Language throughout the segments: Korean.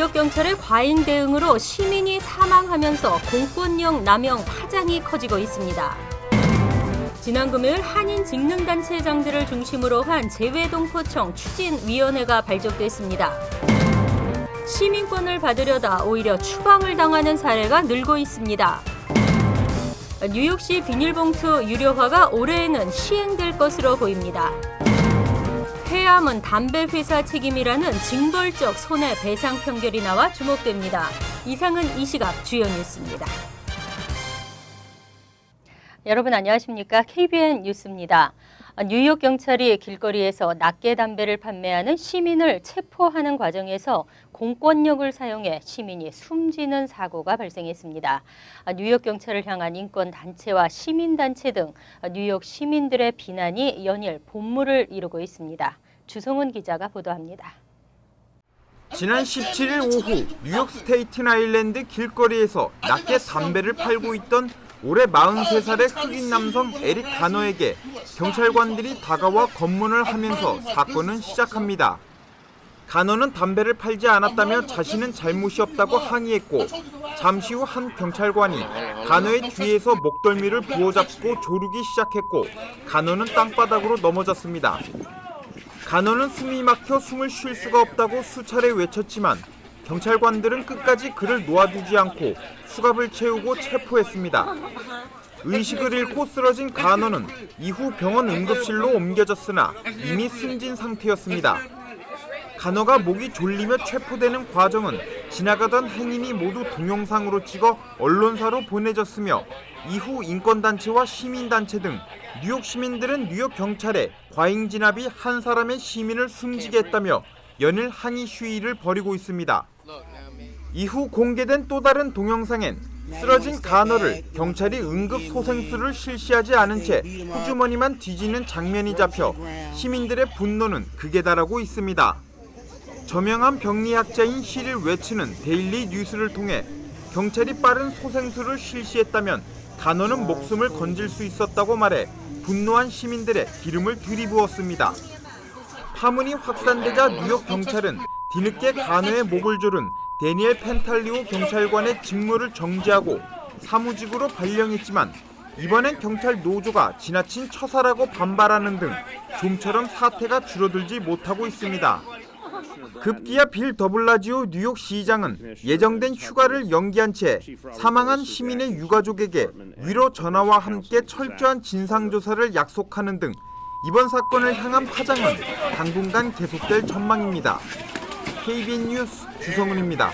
뉴욕 경찰의 과잉 대응으로 시민이 사망하면서 공권력 남용 파장이 커지고 있습니다. 지난 금요일 한인 직능단체장들을 중심으로 한 재외동포청 추진위원회가 발족됐습니다. 시민권을 받으려다 오히려 추방을 당하는 사례가 늘고 있습니다. 뉴욕시 비닐봉투 유료화가 올해에는 시행될 것으로 보입니다. 폐암은 담배 회사 책임이라는 징벌적 손해배상 판결이 나와 주목됩니다. 이상은 이 시각 주요 뉴스입니다. 여러분 안녕하십니까? KBN 뉴스입니다. 뉴욕 경찰이 길거리에서 낱개 담배를 판매하는 시민을 체포하는 과정에서 공권력을 사용해 시민이 숨지는 사고가 발생했습니다. 뉴욕 경찰을 향한 인권단체와 시민단체 등 뉴욕 시민들의 비난이 연일 본물을 이루고 있습니다. 주성훈 기자가 보도합니다. 지난 17일 오후 뉴욕 스테이튼 아일랜드 길거리에서 낱개 담배를 팔고 있던 올해 43살의 흑인 남성 에릭 가너에게 경찰관들이 다가와 검문을 하면서 사건은 시작합니다. 가너는 담배를 팔지 않았다며 자신은 잘못이 없다고 항의했고 잠시 후 한 경찰관이 가너의 뒤에서 목덜미를 부어잡고 조르기 시작했고 가너는 땅바닥으로 넘어졌습니다. 가너는 숨이 막혀 숨을 쉴 수가 없다고 수차례 외쳤지만 경찰관들은 끝까지 그를 놓아두지 않고 수갑을 채우고 체포했습니다. 의식을 잃고 쓰러진 가너는 이후 병원 응급실로 옮겨졌으나 이미 숨진 상태였습니다. 가너가 목이 졸리며 체포되는 과정은 지나가던 행인이 모두 동영상으로 찍어 언론사로 보내졌으며 이후 인권단체와 시민단체 등 뉴욕 시민들은 뉴욕 경찰에 과잉 진압이 한 사람의 시민을 숨지게 했다며 연일 항의 시위를 벌이고 있습니다. 이후 공개된 또 다른 동영상엔 쓰러진 가너를 경찰이 응급 소생술을 실시하지 않은 채 호주머니만 뒤지는 장면이 잡혀 시민들의 분노는 극에 달하고 있습니다. 저명한 병리학자인 시릴 웨츠는 데일리 뉴스를 통해 경찰이 빠른 소생술을 실시했다면 가너는 목숨을 건질 수 있었다고 말해 분노한 시민들의 기름을 들이부었습니다. 파문이 확산되자 뉴욕 경찰은 뒤늦게 가너의 목을 조른 데니엘 펜탈리오 경찰관의 직무를 정지하고 사무직으로 발령했지만 이번엔 경찰 노조가 지나친 처사라고 반발하는 등 좀처럼 사태가 줄어들지 못하고 있습니다. 급기야 빌 더블라지오 뉴욕 시장은 예정된 휴가를 연기한 채 사망한 시민의 유가족에게 위로 전화와 함께 철저한 진상조사를 약속하는 등 이번 사건을 향한 파장은 당분간 계속될 전망입니다. KBN 뉴스 주성훈입니다.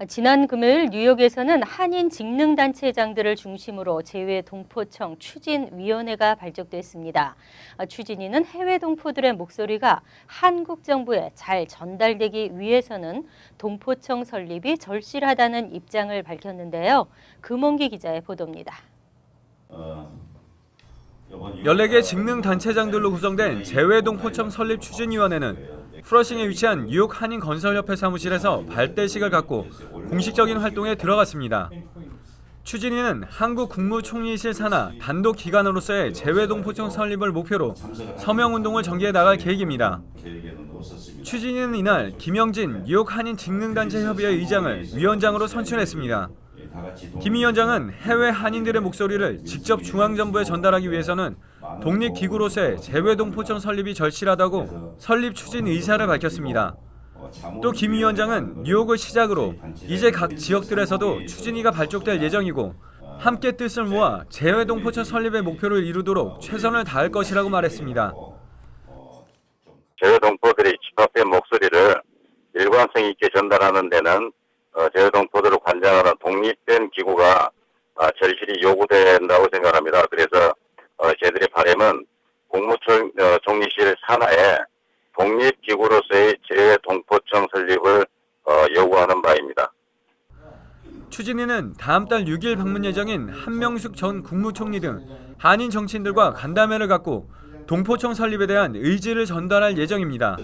지난 금요일 뉴욕에서는 한인 직능단체장들을 중심으로 재외동포청 추진위원회가 발족됐습니다. 추진위는 해외 동포들의 목소리가 한국 정부에 잘 전달되기 위해서는 동포청 설립이 절실하다는 입장을 밝혔는데요. 금원기 기자의 보도입니다. 14개 직능단체장들로 구성된 재외동포청 설립 추진위원회는 프러싱에 위치한 뉴욕 한인건설협회 사무실에서 발대식을 갖고 공식적인 활동에 들어갔습니다. 추진위는 한국 국무총리실 산하 단독 기관으로서의 재외동포청 설립을 목표로 서명운동을 전개해 나갈 계획입니다. 추진위는 이날 김영진 뉴욕 한인직능단체협의회 의장을 위원장으로 선출했습니다. 김 위원장은 해외 한인들의 목소리를 직접 중앙정부에 전달하기 위해서는 독립기구로서의 재외동포청 설립이 절실하다고 설립 추진 의사를 밝혔습니다. 또 김 위원장은 뉴욕을 시작으로 이제 각 지역들에서도 추진위가 발족될 예정이고 함께 뜻을 모아 재외동포청 설립의 목표를 이루도록 최선을 다할 것이라고 말했습니다. 재외동포들이 집합된 목소리를 일관성 있게 전달하는 데는 재외동포들을 관장하는 독립된 기구가 절실히 요구된다고 생각합니다. 그래서 저희들의 바람은 국무총리실 산하에 독립기구로서의 재외동포청 설립을 요구하는 바입니다. 추진위는 다음 달 6일 방문 예정인 한명숙 전 국무총리 등 한인 정치인들과 간담회를 갖고 동포청 설립에 대한 의지를 전달할 예정입니다.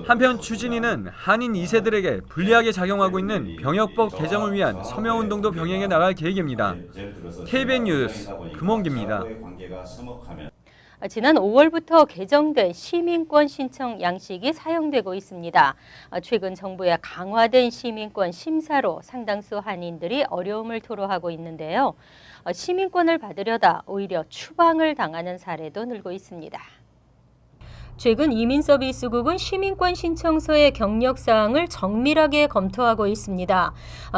한편 추진위는 한인 2세들에게 불리하게 작용하고 있는 병역법 개정을 위한 서명운동도 병행해 나갈 계획입니다. KBN 뉴스 금원기입니다. 지난 5월부터 개정된 시민권 신청 양식이 사용되고 있습니다. 최근 정부의 강화된 시민권 심사로 상당수 한인들이 어려움을 토로하고 있는데요. 시민권을 받으려다 오히려 추방을 당하는 사례도 늘고 있습니다. 최근 이민서비스국은 시민권 신청서의 경력 사항을 정밀하게 검토하고 있습니다.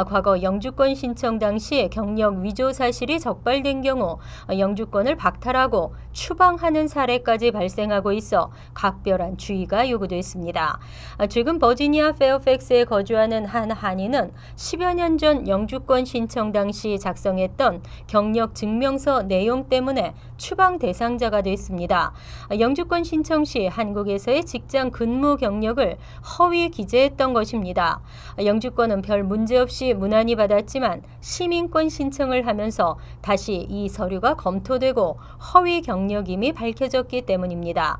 과거 영주권 신청 당시 경력 위조 사실이 적발된 경우 영주권을 박탈하고 추방하는 사례까지 발생하고 있어 각별한 주의가 요구됐습니다. 최근 버지니아 페어팩스에 거주하는 한 한인은 10여 년 전 영주권 신청 당시 작성했던 경력 증명서 내용 때문에 추방 대상자가 됐습니다. 영주권 신청 시 한국에서의 직장 근무 경력을 허위 기재했던 것입니다. 영주권은 별 문제 없이 무난히 받았지만 시민권 신청을 하면서 다시 이 서류가 검토되고 허위 경력임이 밝혀졌기 때문입니다.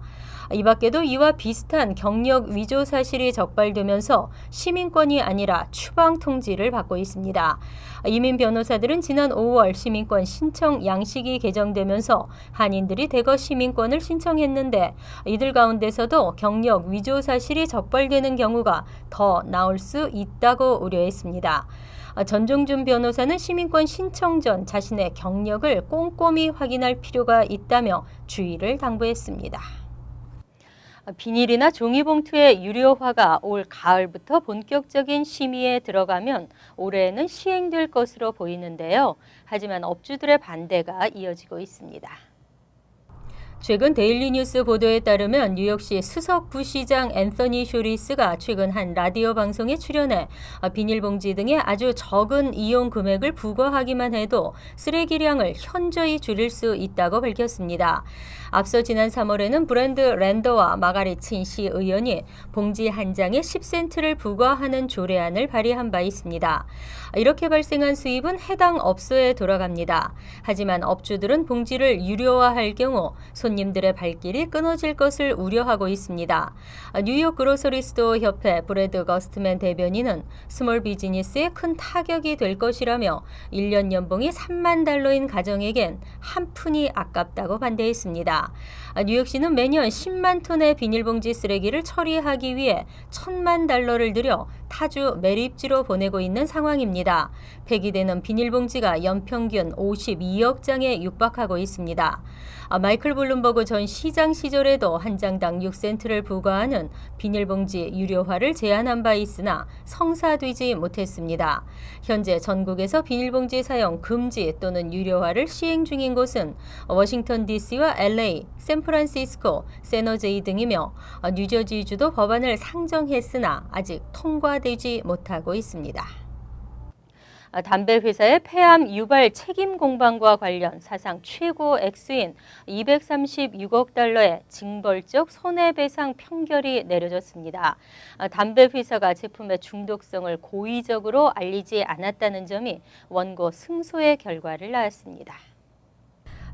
이 밖에도 이와 비슷한 경력 위조 사실이 적발되면서 시민권이 아니라 추방 통지를 받고 있습니다. 이민 변호사들은 지난 5월 시민권 신청 양식이 개정되면서 한인들이 대거 시민권을 신청했는데 이들 가운데서도 경력 위조 사실이 적발되는 경우가 더 나올 수 있다고 우려했습니다. 전종준 변호사는 시민권 신청 전 자신의 경력을 꼼꼼히 확인할 필요가 있다며 주의를 당부했습니다. 비닐이나 종이봉투의 유료화가 올 가을부터 본격적인 심의에 들어가면 올해에는 시행될 것으로 보이는데요. 하지만 업주들의 반대가 이어지고 있습니다. 최근 데일리 뉴스 보도에 따르면 뉴욕시 수석 부시장 앤서니 쇼리스가 최근 한 라디오 방송에 출연해 비닐봉지 등의 아주 적은 이용 금액을 부과하기만 해도 쓰레기량을 현저히 줄일 수 있다고 밝혔습니다. 앞서 지난 3월에는 브랜드 랜더와 마가릿 친 시 의원이 봉지 한 장에 10센트를 부과하는 조례안을 발의한 바 있습니다. 이렇게 발생한 수입은 해당 업소에 돌아갑니다. 하지만 업주들은 봉지를 유료화할 경우 손님들의 발길이 끊어질 것을 우려하고 있습니다. 뉴욕 그로서리 스토어 협회 브래드 거스트맨 대변인은 스몰 비즈니스에 큰 타격이 될 것이라며 1년 연봉이 $30,000인 가정에겐 한 푼이 아깝다고 반대했습니다. 뉴욕시는 매년 10만 톤의 비닐봉지 쓰레기를 처리하기 위해 $10,000,000를 들여 타주 매립지로 보내고 있는 상황입니다. 폐기되는 비닐봉지가 연평균 52억 장에 육박하고 있습니다. 마이클 블룸버그 전 시장 시절에도 한 장당 6센트를 부과하는 비닐봉지 유료화를 제안한 바 있으나 성사되지 못했습니다. 현재 전국에서 비닐봉지 사용 금지 또는 유료화를 시행 중인 곳은 워싱턴 DC와 LA, 샌프란시스코, 샌호제이 등이며 뉴저지주도 법안을 상정했으나 아직 통과되지 못하고 있습니다. 담배 회사의 폐암 유발 책임 공방과 관련 사상 최고 액수인 $236억 징벌적 손해배상 판결이 내려졌습니다. 담배 회사가 제품의 중독성을 고의적으로 알리지 않았다는 점이 원고 승소의 결과를 낳았습니다.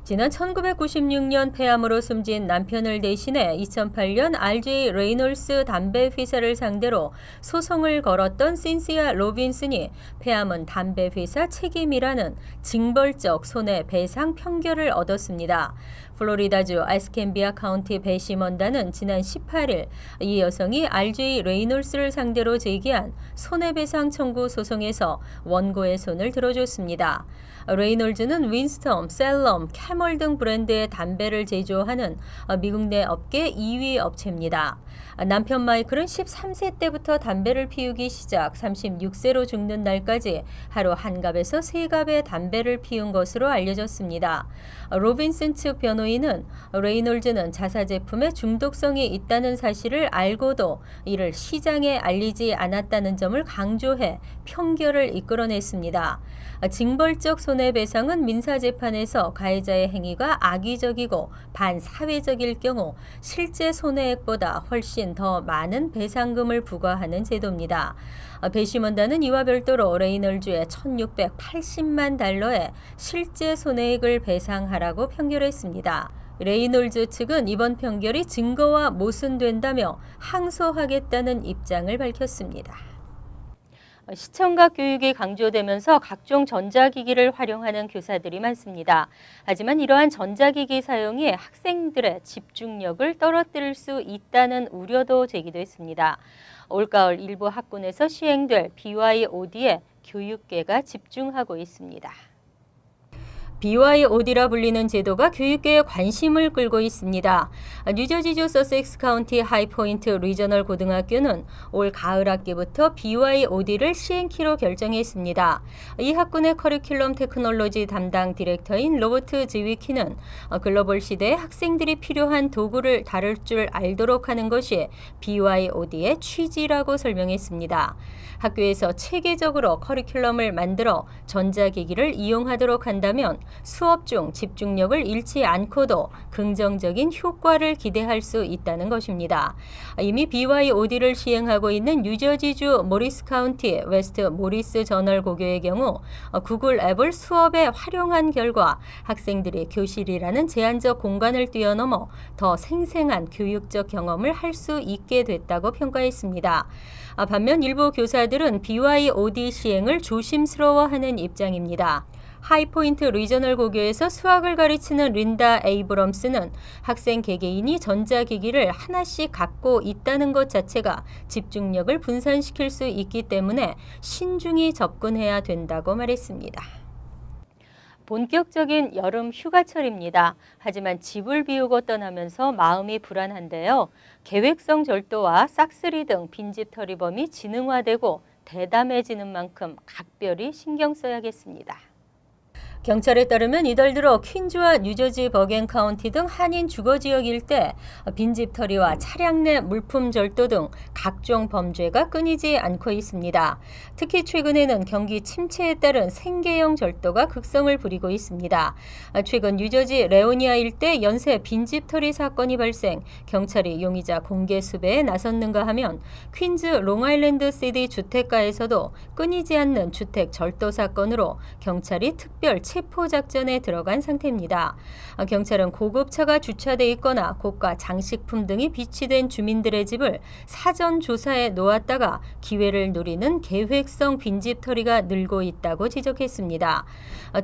지난 1996년 폐암으로 숨진 남편을 대신해 2008년 RJ 레이놀스 담배 회사를 상대로 소송을 걸었던 신시아 로빈슨이 폐암은 담배 회사 책임이라는 징벌적 손해배상 판결을 얻었습니다. 플로리다주 아스캔비아 카운티 배심원단은 지난 18일 이 여성이 RJ 레이놀스를 상대로 제기한 손해배상 청구 소송에서 원고의 손을 들어줬습니다. 레이놀즈는 윈스톰, 셀럼, 캐멀 등 브랜드의 담배를 제조하는 미국 내 업계 2위 업체입니다. 남편 마이클은 13세 때부터 담배를 피우기 시작 36세로 죽는 날까지 하루 한 갑에서 세 갑의 담배를 피운 것으로 알려졌습니다. 로빈슨 측 변호인은 레이놀즈는 자사 제품에 중독성이 있다는 사실을 알고도 이를 시장에 알리지 않았다는 점을 강조해 판결을 이끌어냈습니다. 징벌적 손해배상은 민사재판에서 가해자의 행위가 악의적이고 반사회적일 경우 실제 손해액보다 훨씬 더 많은 배상금을 부과하는 제도입니다. 배심원단은 이와 별도로 레이놀즈의 $1,680만 달러의 실제 손해액을 배상하라고 판결했습니다. 레이놀즈 측은 이번 판결이 증거와 모순된다며 항소하겠다는 입장을 밝혔습니다. 시청각 교육이 강조되면서 각종 전자기기를 활용하는 교사들이 많습니다. 하지만 이러한 전자기기 사용이 학생들의 집중력을 떨어뜨릴 수 있다는 우려도 제기됐습니다. 올가을 일부 학군에서 시행될 BYOD에 교육계가 집중하고 있습니다. BYOD라 불리는 제도가 교육계의 관심을 끌고 있습니다. 뉴저지주 서섹스 카운티 하이포인트 리저널 고등학교는 올 가을 학기부터 BYOD를 시행키로 결정했습니다. 이 학군의 커리큘럼 테크놀로지 담당 디렉터인 로버트 지위키는 글로벌 시대에 학생들이 필요한 도구를 다룰 줄 알도록 하는 것이 BYOD의 취지라고 설명했습니다. 학교에서 체계적으로 커리큘럼을 만들어 전자기기를 이용하도록 한다면 수업 중 집중력을 잃지 않고도 긍정적인 효과를 기대할 수 있다는 것입니다. 이미 BYOD를 시행하고 있는 뉴저지주 모리스 카운티 웨스트 모리스 저널 고교의 경우 구글 앱을 수업에 활용한 결과 학생들이 교실이라는 제한적 공간을 뛰어넘어 더 생생한 교육적 경험을 할 수 있게 됐다고 평가했습니다. 반면 일부 교사들은 BYOD 시행을 조심스러워하는 입장입니다. 하이포인트 리저널 고교에서 수학을 가르치는 린다 에이브럼스는 학생 개개인이 전자기기를 하나씩 갖고 있다는 것 자체가 집중력을 분산시킬 수 있기 때문에 신중히 접근해야 된다고 말했습니다. 본격적인 여름 휴가철입니다. 하지만 집을 비우고 떠나면서 마음이 불안한데요. 계획성 절도와 싹쓸이 등 빈집 털이범이 지능화되고 대담해지는 만큼 각별히 신경 써야겠습니다. 경찰에 따르면 이달 들어 퀸즈와 뉴저지 버겐 카운티 등 한인 주거 지역 일대 빈집 털이와 차량 내 물품 절도 등 각종 범죄가 끊이지 않고 있습니다. 특히 최근에는 경기 침체에 따른 생계형 절도가 극성을 부리고 있습니다. 최근 뉴저지 레오니아 일대 연쇄 빈집 털이 사건이 발생, 경찰이 용의자 공개 수배에 나섰는가 하면 퀸즈 롱아일랜드 시티 주택가에서도 끊이지 않는 주택 절도 사건으로 경찰이 특별 체포 작전에 들어간 상태입니다. 경찰은 고급차가 주차돼 있거나 고가 장식품 등이 비치된 주민들의 집을 사전 조사에 놓았다가 기회를 노리는 계획성 빈집 털이가 늘고 있다고 지적했습니다.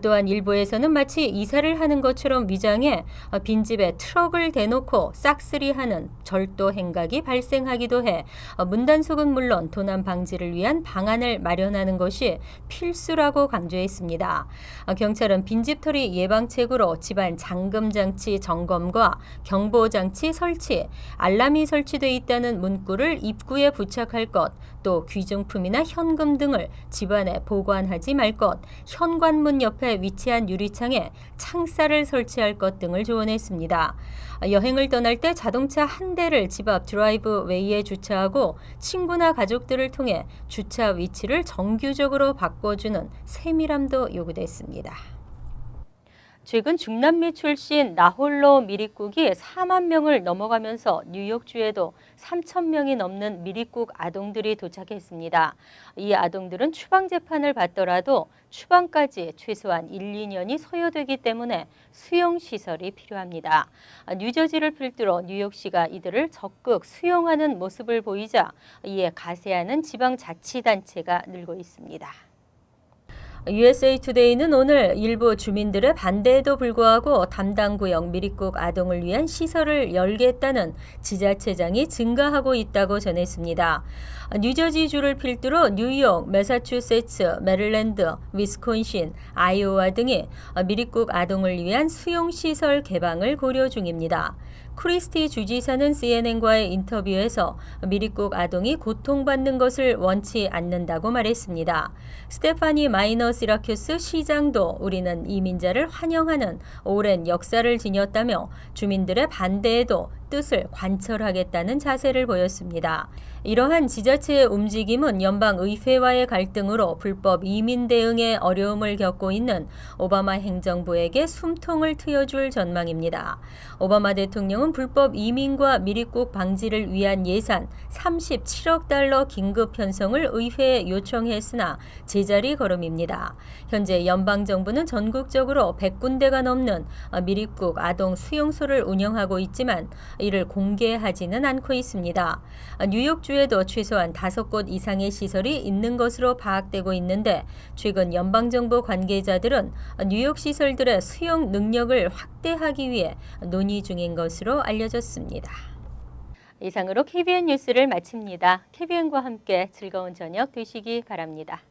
또한 일부에서는 마치 이사를 하는 것처럼 위장해 빈집에 트럭을 대놓고 싹쓸이하는 절도 행각이 발생하기도 해 문단속은 물론 도난 방지를 위한 방안을 마련하는 것이 필수라고 강조했습니다. 경찰은 빈집털이 예방책으로 집안 잠금장치 점검과 경보장치 설치, 알람이 설치되어 있다는 문구를 입구에 부착할 것, 또 귀중품이나 현금 등을 집안에 보관하지 말 것, 현관문 옆에 위치한 유리창에 창살을 설치할 것 등을 조언했습니다. 여행을 떠날 때 자동차 한 대를 집 앞 드라이브 웨이에 주차하고 친구나 가족들을 통해 주차 위치를 정규적으로 바꿔주는 세밀함도 요구됐습니다. 최근 중남미 출신 나홀로 미리국이 4만 명을 넘어가면서 뉴욕주에도 3천 명이 넘는 미리국 아동들이 도착했습니다. 이 아동들은 추방 재판을 받더라도 추방까지 최소한 1, 2년이 소요되기 때문에 수용시설이 필요합니다. 뉴저지를 필두로 뉴욕시가 이들을 적극 수용하는 모습을 보이자 이에 가세하는 지방자치단체가 늘고 있습니다. USA 투데이는 오늘 일부 주민들의 반대에도 불구하고 담당 구역 미리국 아동을 위한 시설을 열겠다는 지자체장이 증가하고 있다고 전했습니다. 뉴저지주를 필두로 뉴욕, 매사추세츠, 메릴랜드, 위스콘신, 아이오와 등이 미리국 아동을 위한 수용시설 개방을 고려 중입니다. 크리스티 주지사는 CNN과의 인터뷰에서 미리국 아동이 고통받는 것을 원치 않는다고 말했습니다. 스테파니 마이너 시라큐스 시장도 우리는 이민자를 환영하는 오랜 역사를 지녔다며 주민들의 반대에도 뜻을 관철하겠다는 자세를 보였습니다. 이러한 지자체의 움직임은 연방의회와의 갈등으로 불법 이민 대응에 어려움을 겪고 있는 오바마 행정부에게 숨통을 트여줄 전망입니다. 오바마 대통령은 불법 이민과 미리국 방지를 위한 예산 37억 달러 긴급 편성을 의회에 요청했으나 제자리 걸음입니다. 현재 연방정부는 전국적으로 100군데가 넘는 미리국 아동 수용소를 운영하고 있지만 이를 공개하지는 않고 있습니다. 뉴욕주에도 최소한 5곳 이상의 시설이 있는 것으로 파악되고 있는데 최근 연방정부 관계자들은 뉴욕 시설들의 수용 능력을 확대하기 위해 논의 중인 것으로 알려졌습니다. 이상으로 KBN 뉴스를 마칩니다. KBN과 함께 즐거운 저녁 되시기 바랍니다.